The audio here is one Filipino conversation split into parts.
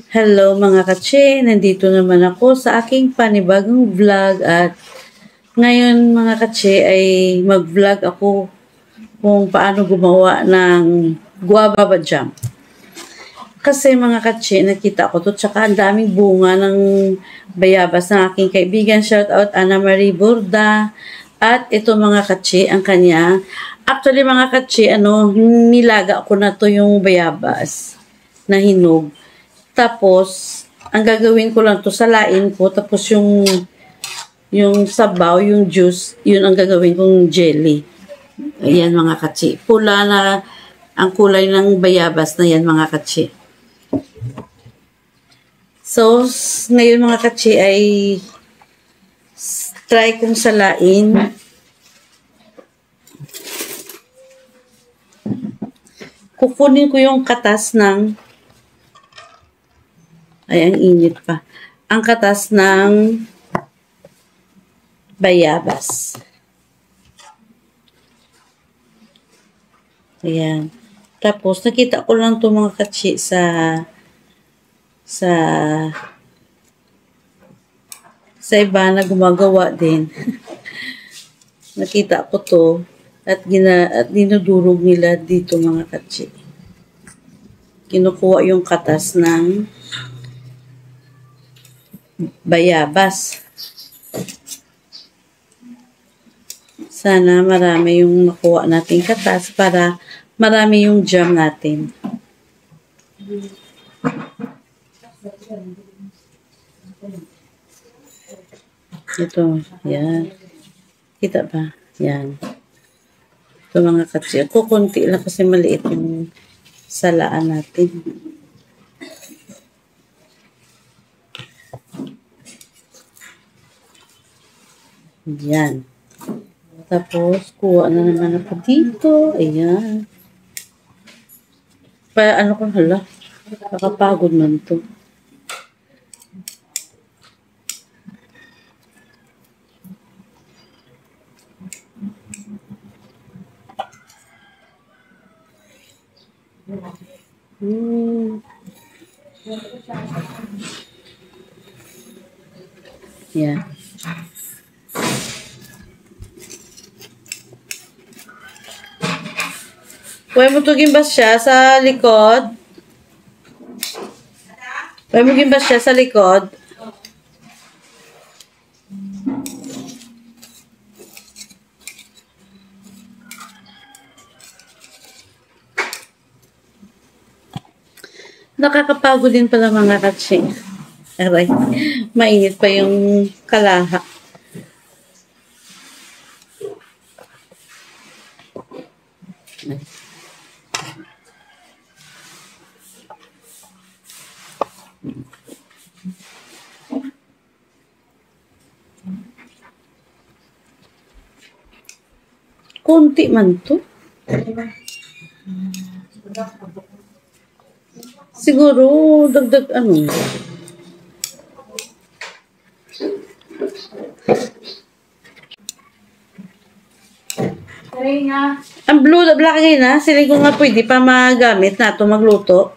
Hello mga katse, nandito naman ako sa aking panibagong vlog at ngayon mga katse ay mag-vlog ako kung paano gumawa ng guava jam. Kasi mga katse, nakita ko to tsaka ang daming bunga ng bayabas ng aking kaibigan. Shout out Ana Marie Borda. At ito mga katse, ang kanya. Actually mga katse, nilaga ko na to yung bayabas na hinog. Tapos, ang gagawin ko lang to, salain ko. Tapos yung sabaw, yung juice, yun ang gagawin kong jelly. Ayan mga katsi. Pula na ang kulay ng bayabas na yan mga katsi. So, ngayon mga katsi ay try kong salain. Kukunin ko yung katas ng ay, ang init pa. Ang katas ng bayabas. Ayan. Tapos, nakita ko lang itong mga katsi sa iba na gumagawa din. Nakita ko to at dinudurog nila dito mga katsi. Kinukuha yung katas ng bayabas. Sana marami yung makuha nating katas para marami yung jam natin. Ito, yan. Kita ba? Yan. Ito mga katsi. Ako konti lang kasi maliit yung salaan natin. Yan. Tapos, kuha na naman ako dito. Ayan. Ano ko, hala. Nakapagod man to. Yan. Pwede mo ito gimbas siya sa likod? Pwede mo gimbas siya sa likod? Nakakapagod din pala mga katsi. Aray, mainit pa yung kalaha. Kunti man to. Siguro, dagdag ano. Ang blue, black ngayon na. Sila ko nga pwede pa magamit na ito magluto.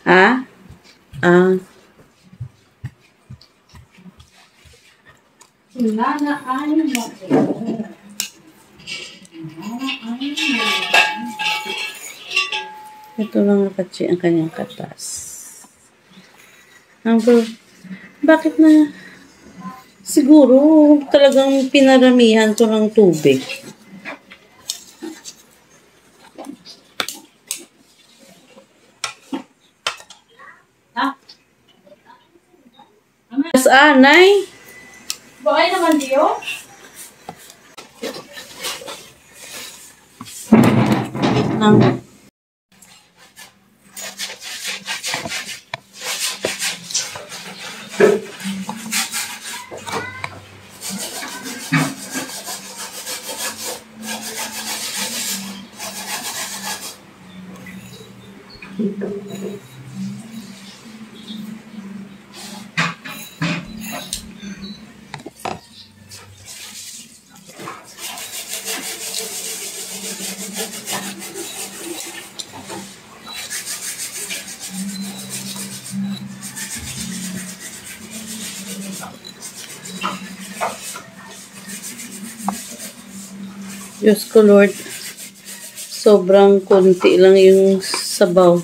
Ha? Ito lang katsi ang kanyang katas. Bakit na? Siguro talagang pinaramihan ko ng tubig. Ha? Mas anay? Bakay naman diyo? Diyos ko Lord, sobrang konti lang yung sabaw.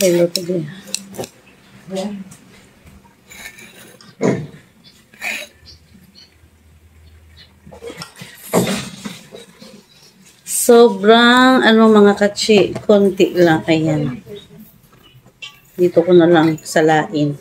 Silo ko din. Sobrang, mga katsi, konti lang. Ayan. Dito ko na lang salain.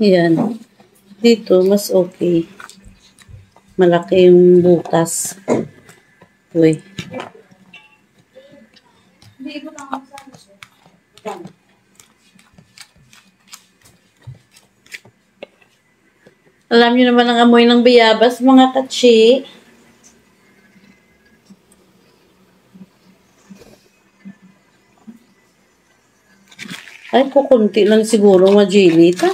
Ayan. Dito, mas okay. Malaki yung butas. Uy. Alam niyo naman ang amoy ng bayabas, mga katsi. Ay, kukunti lang siguro majilita.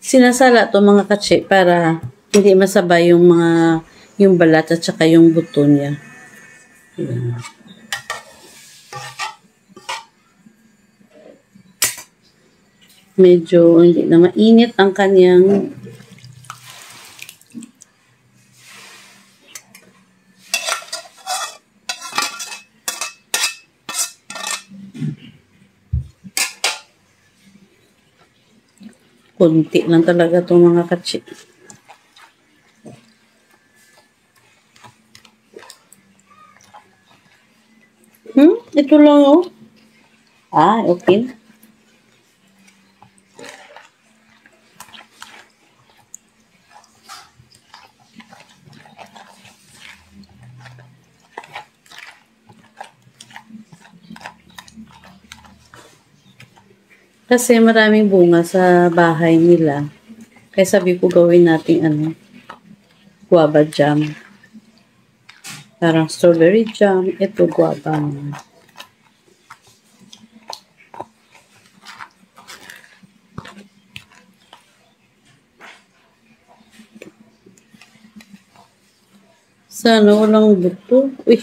Sinasala to mga katsi para hindi masabay yung balat at saka yung buto niya. Ayan. Medyo hindi na mainit ang kanyang konti lang talaga itong mga katsi. Ito lang oh. Okay. Kasi maraming bunga sa bahay nila. Kaya sabi ko gawin natin guava jam. Parang strawberry jam. Ito guava. Sana walang buto. Uy.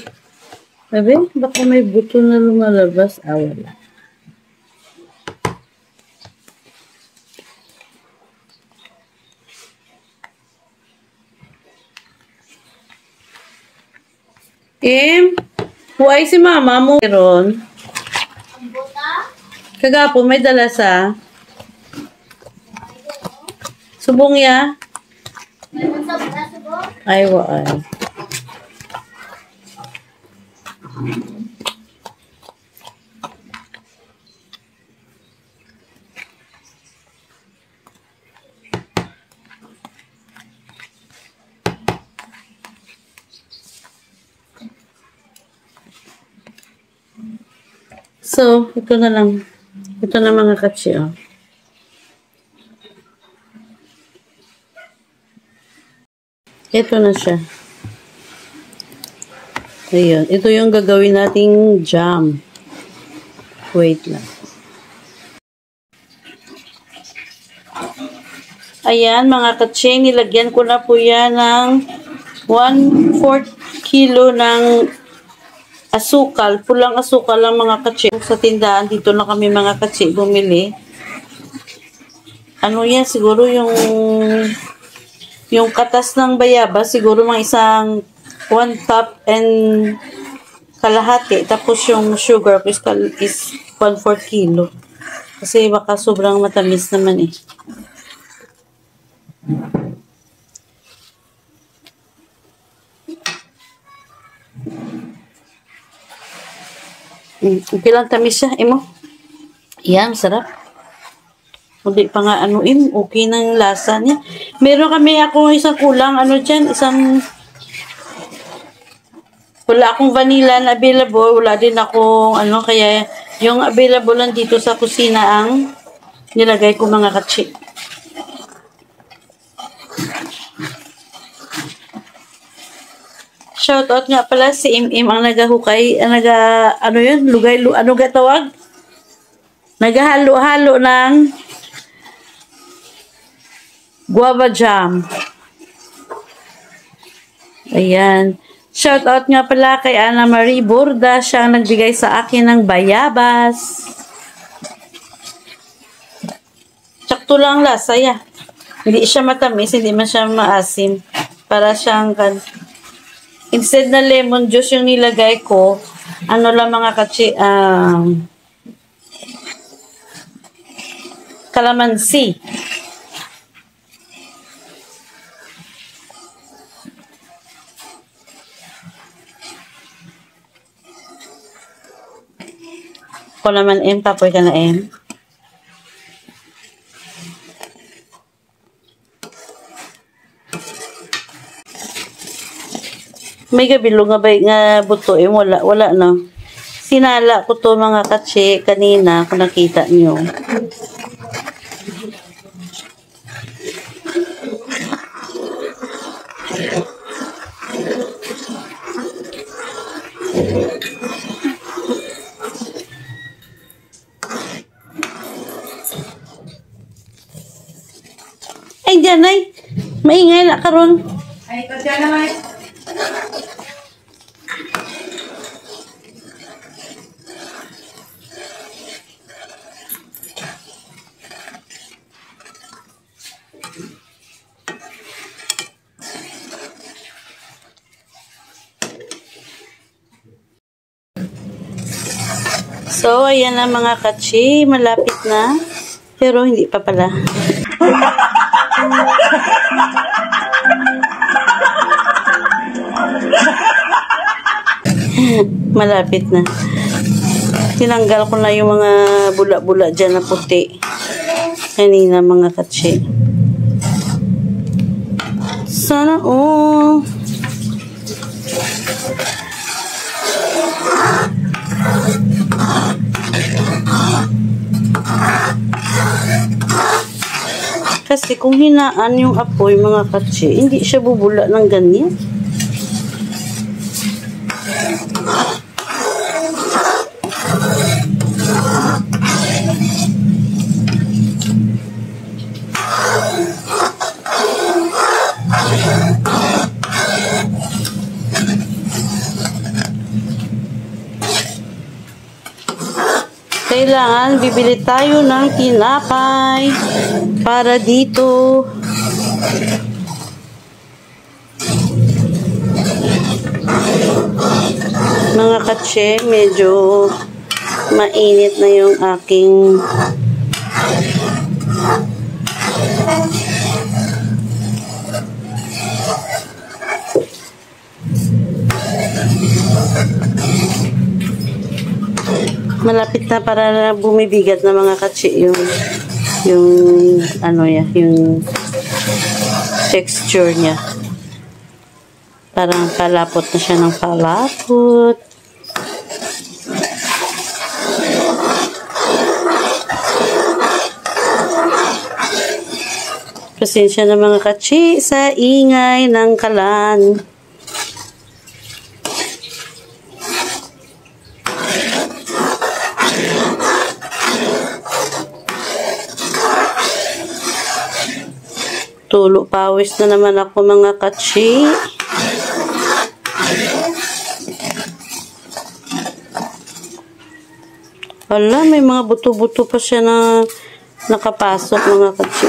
Sabi, baka may buto na lumalabas. Wala. Huwag si mama mo. Meron. Kagapon may dala sa subong ya. Ay, waay. So, ito na lang. Ito na mga katsi, oh. Ito na siya. Ayan. Ito yung gagawin nating jam. Wait lang. Ayan, mga katsi. Nilagyan ko na po yan ng 1/4 kilo ng asukal, pulang asukal lang mga katsi. Sa tindahan, dito na kami mga katsi bumili. Ano yan, siguro yung katas ng bayaba, siguro mga isang 1 cup and kalahati. Tapos yung sugar is 1/4 kilo. Kasi baka sobrang matamis naman eh. Okay lang tamis siya, imo. Yan, sarap. Hindi pa nga anuin, okay na yung lasa niya. Meron kami ako isang kulang, dyan, wala akong vanilla na available, wala din akong kaya yung available lang dito sa kusina ang nilagay ko mga katsi. Shoutout nga pala si Im ang nagahukay, ano ga tawag? Nagahalo-halo ng guava jam. Ayan. Shoutout nga pala kay Ana Marie Borda, siya ang nagbigay sa akin ng bayabas. Sakto lang lasa, ya. Hindi siya matamis, hindi man siya maasim. Para siyang instead na lemon juice yung nilagay ko, lang mga katsi, calamansi. Ako naman, tapoy ka na, May gabilo nga ba nga buto wala na. Sinala ko to mga katsi kanina kung nakita niyo. Ay, dyan ay. Maingay na karon. Ay, ito dyan naman. So, ayan na mga katsi. Malapit na. Pero hindi pa pala. Malapit na. Tinanggal ko na yung mga bula-bula dyan na puti. Kanina mga katsi. Sana kasi kung hinaan yung apoy mga katsi, hindi siya bubula ng ganyan. Kailangan bibili tayo ng tinapay para dito. Mga katse, medyo mainit na yung aking malapit na para bumibigat na mga katsi yung texture niya. Parang palapot na siya ng palapot. Pasensya na mga katsi sa ingay ng kalan. Tulo pawis na naman ako mga katsi. Hala, may mga buto-buto pa siya na nakapasok mga katsi.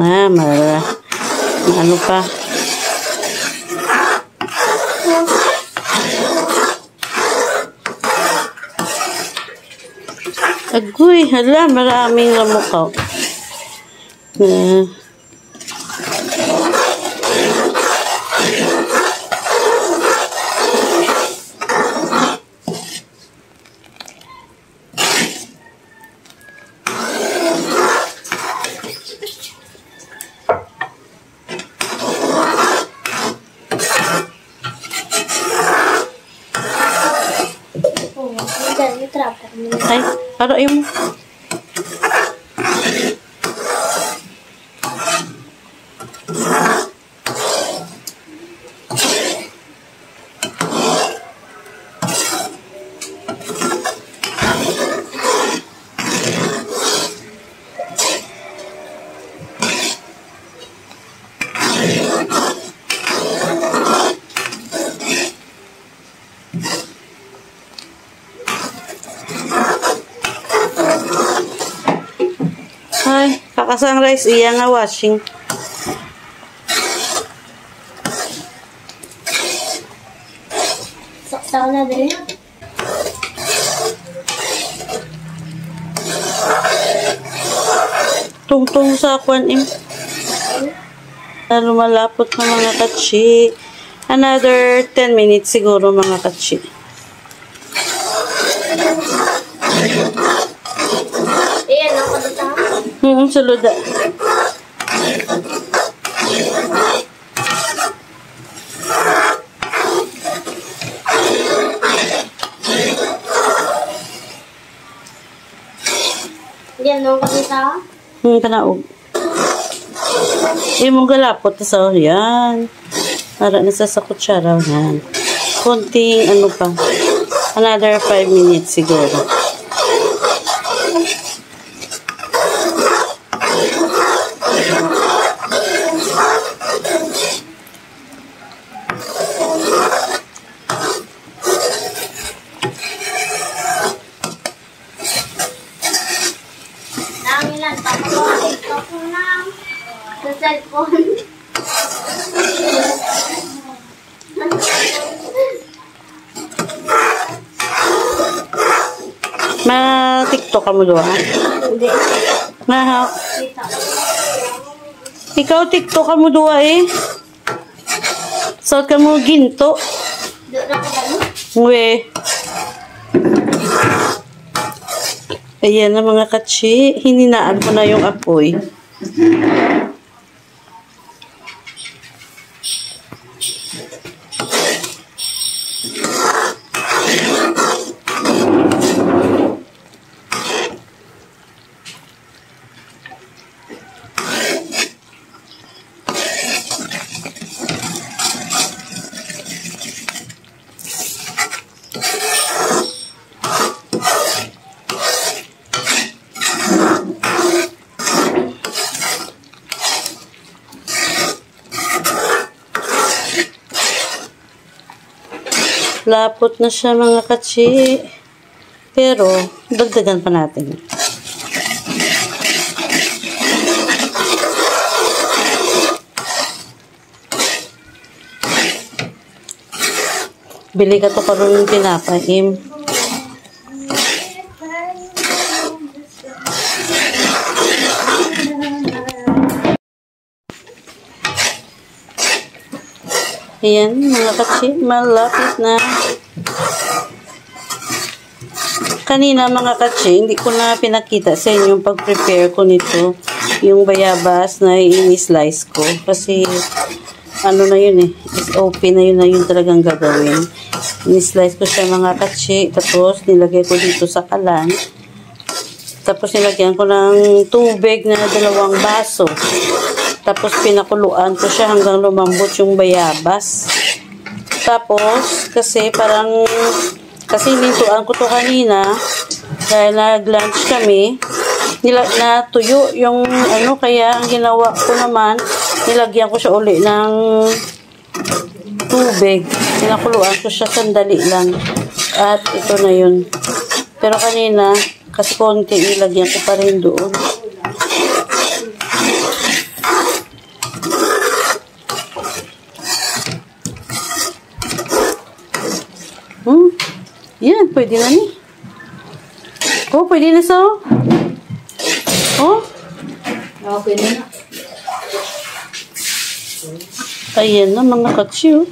Ano pa? Agoy, hala, maraming lamukaw. Ay, para yung kakasang-rice iya nga washing. Saksaw na din. Tungtong sa kwan lumalapot na mga katsi. Another 10 minutes siguro mga katsi. Ayan, ako dito. Suluda. Ayan, ako dito. Kanaog. Mong galapot sa yan. Para nasa sa kutsara yan. Konting ano pa. Another 5 minutes siguro. Nangilan, tapos ako na sa cellphone. Ma-TikTok ka mo doon, ha? Hindi. Ikaw TikTok ka mo doon, eh. Suot ka mo ginto. Doon ako gano'n? Uwe. Ayan na mga katsi. Hininaan ko na yung apoy. Lapot na siya mga katsi. Pero, dagdagan pa natin. Bili ka to karoon ng pinapaim. Ayan, mga katsi, malapit na. Kanina, mga katsi, hindi ko na pinakita sa inyo yung pag-prepare ko nito. Yung bayabas na ini-slice ko. Kasi, ano na yun eh, SOP na yun talagang gagawin. Ini-slice ko siya mga katsi, tapos nilagay ko dito sa kalan. Tapos nilagyan ko ng tubig na 2 baso. Tapos pinakuluan ko siya hanggang lumambot yung bayabas. Tapos, kasi nintuan ko to kanina, dahil nag-lunch kami, natuyo yung ano, kaya ang ginawa ko naman, nilagyan ko siya uli ng tubig. Pinakuluan ko siya sandali lang. At ito na yun. Pero kanina, kasi konti, ilagyan ko pa rin doon. Yan, pwede na ni. Oh, pwede na sa. Oh. Okay na. Ayan na mga katsi, oh.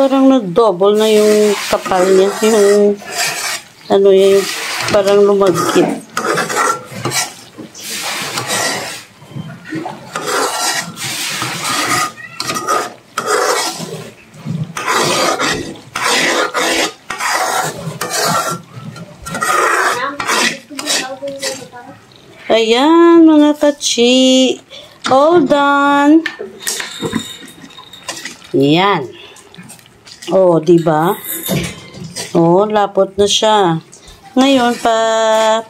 Parang nag-double na yung kapal niya. Yung, ano yan, parang lumagkit. Ayan, mga katsi. All done. Yan. Oh, diba? Oh, lapot na siya. Ngayon,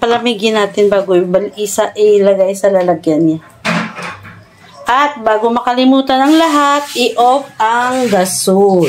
palamigin natin bago ilagay sa lalagyan niya. At bago makalimutan ang lahat, i-off ang gasol.